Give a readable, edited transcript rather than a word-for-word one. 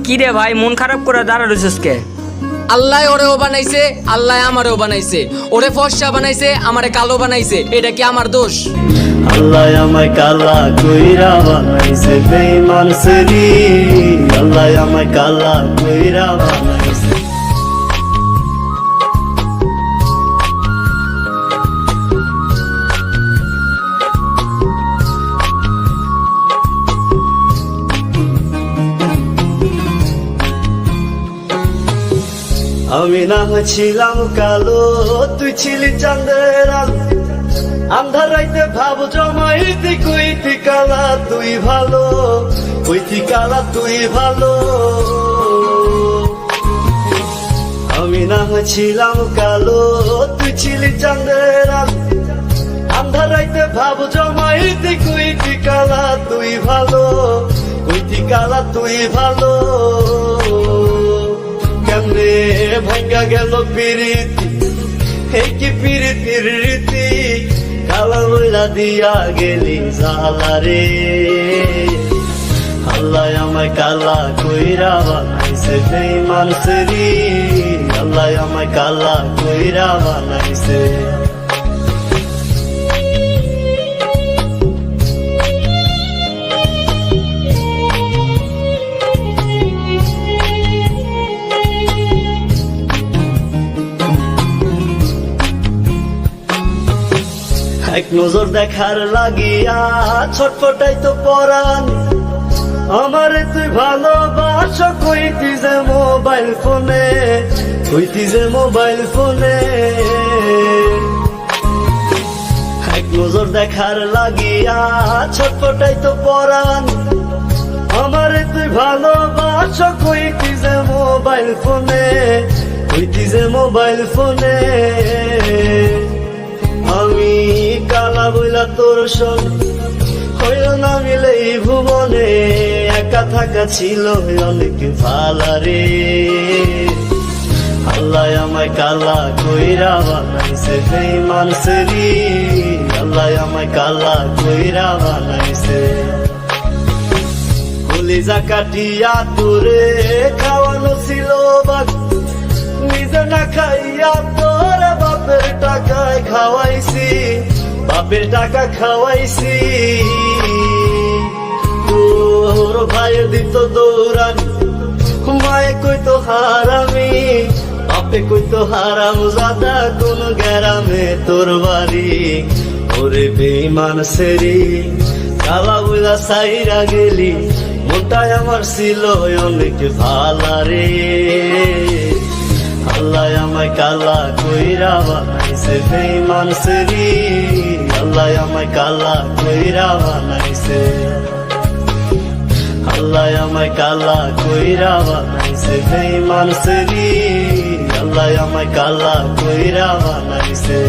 কি রে ভাই, মন খারাপ করে দাঁড়া রইছিস কে? আল্লাহ ওরেও বানাইছে, আল্লাহ আমারেও বানাইছে। ওরে ফর্সা বানাইছে, আমারে কালো বানাইছে। এটা কি আমার দোষ? আল্লাহ আমায় কালা কইরা বানাইছে বেঈমান সেরি, আল্লাহ আমায় কালা কইরা বানাইছে। আমি না ছিলাম কালো, তুই ছিলি চাঁদের আলো। আন্ধার রাইতে ভাব জমাইতি কইতি কালা তুই ভালো, কইতি কালা তুই ভালো। আমি না ছিলাম কালো, তুই ছিলি চাঁদের আলো। আন্ধার রাইতে ভাব জমাইতি কইতি কালা তুই ভালো, কইতি কালা তুই ভালো। কেমনে ভাঙ্গা গেল পিরিতি, এই কি পিরিতির রীতি, কালা বইলা দিয়া গেলি জালা রে। আল্লাহ আমায় কালা কইরা বানাইছে বেঈমান সেরি, আল্লাহ আমায় কালা কইরা বানাইছে। এক নজর দেখার লাগিয়া ছটফটাই তো পরাণ, আমারে তুই ভালোবাস কইতি যে মোবাইল ফোনে, কইতি যে মোবাইল ফোনে। এক নজর দেখার লাগিয়া ছটফটাই তো পরাণ, আমারে তুই ভালোবাস কইতি যে মোবাইল ফোনে, কইতি যে মোবাইল ফোনে। আমি কালা বইলা তোর সঙ্গে হইল না মিলে এই ভুবনে, একা থাকা ছিল অনেক ভালা রে। আল্লাহ আমায় কালা কইরা বানাইছে বেঈমান সেরি, আল্লাহ আমায় কালা কইরা বানাইছে। কলিজা কাটিয়া তোরে খাওয়ানো ছিল বাক, নিজে না খাইয়া তোর বাপের টাকায় খাওয়াইছি, বাপের টাকা খাওয়াইছি। তোর ভাই দিত দৌড়ানি, মায়ে কইতো হারামি, বাপে কইতো হারাম জাদা, কোন গ্রামে তোর বাড়ি। ওরে বেঈমান সেরি, কালা বইলা সাইরা গেলি, মনটাই আমার ছিল অনেক ভালা রে। আল্লাহ আমায় কালা কইরা বানাইছে বেঈমান সেরি, আল্লাহ আমায় কালা কইরা বানাইছে। আল্লাহ আমায় কালা কইরা বানাইছে বেঈমান সেরি, আল্লাহ আমায় কালা কইরা বানাইছে।